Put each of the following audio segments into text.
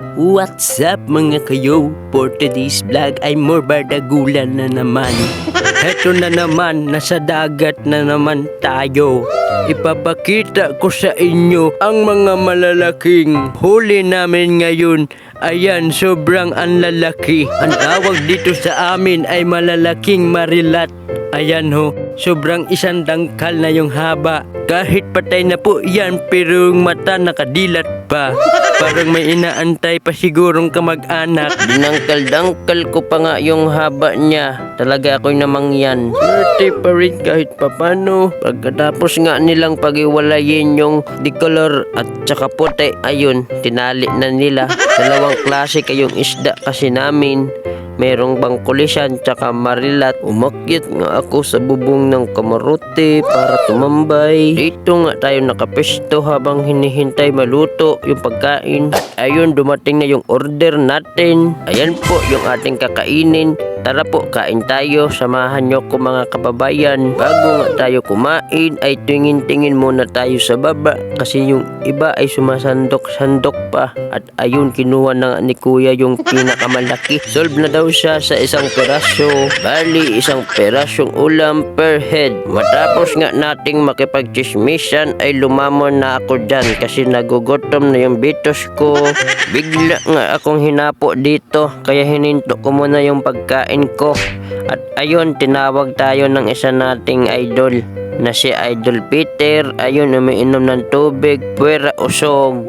What's up mga kayo? For today's vlog ay more bardagulan na naman. Heto na naman, nasa dagat na naman tayo. Ipapakita ko sa inyo ang mga malalaking huli namin ngayon. Ayan, sobrang anlalaki. Ang tawag dito sa amin ay malalaking marilat. Ayan ho, sobrang isang dangkal na yung haba. Kahit patay na po yan, pero yung mata nakadilat pa. Parang may inaantay pa sigurong kamag-anak. Dinangkal-dangkal ko pa nga yung haba niya. Talaga ako'y namangyan. Swerte pa rin kahit papano. Pagkatapos nga nilang pag-iwalayin yung dicolor at tsaka puti, ayun, tinali na nila. Dalawang klase kayong isda kasi namin. Merong bangkulisan tsaka marilat. Umakyat nga ako sa bubong ng kamarote para tumambay. Dito nga tayo nakapesto habang hinihintay maluto yung pagkain. At ayun, dumating na yung order natin. Ayan po yung ating kakainin. Tara po, kain tayo. Samahan nyo ko mga kababayan. Bago nga tayo kumain ay tingin-tingin muna tayo sa baba. Kasi yung iba ay sumasandok-sandok pa. At ayun, kinuha na nga ni kuya yung pinakamalaki. Solve na daw siya sa isang peraso. Bali, isang perasyong ulam per head. Matapos nga nating makipagchismisan ay lumamon na ako dyan. Kasi nagugutom na yung bitos ko. Bigla nga akong hinapo dito. Kaya hininto ko muna yung pagkain ko. At ayun, tinawag tayo ng isa nating idol na si Idol Peter. Ayun, umiinom ng tubig, puwera usog.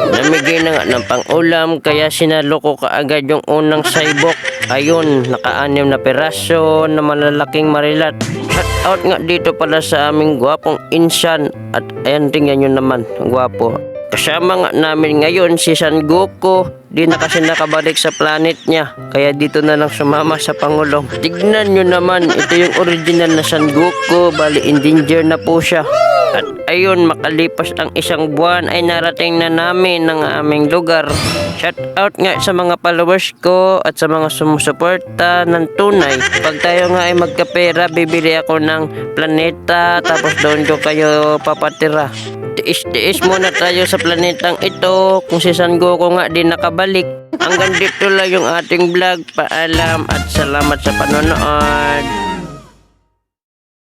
Namigay na nga ng pang-ulam, kaya sinalo ko kaagad yung unang saybok. Ayun, naka-anim na peraso na malalaking marilat. Shout out nga dito pala sa aming gwapong insan. At ayan, tingnan nyo naman, gwapo. Kasama nga namin ngayon si San Goku. Di na kasi nakabalik sa planet niya. Kaya dito na lang sumama sa Pangulong. Tignan nyo naman, ito yung original na San Goku. Bali, endanger na po siya. At ayun, makalipas ang isang buwan ay narating na namin ang aming lugar. Shout out nga sa mga followers ko at sa mga sumusuporta ng tunay. Pag tayo nga ay magkapera, bibili ako ng planeta. Tapos doon ko kayo papatira. Tiis-tiis muna tayo sa planetang ito. Kung si San Goku nga di nakabalik. Hanggang dito lang yung ating vlog. Paalam at salamat sa panonood.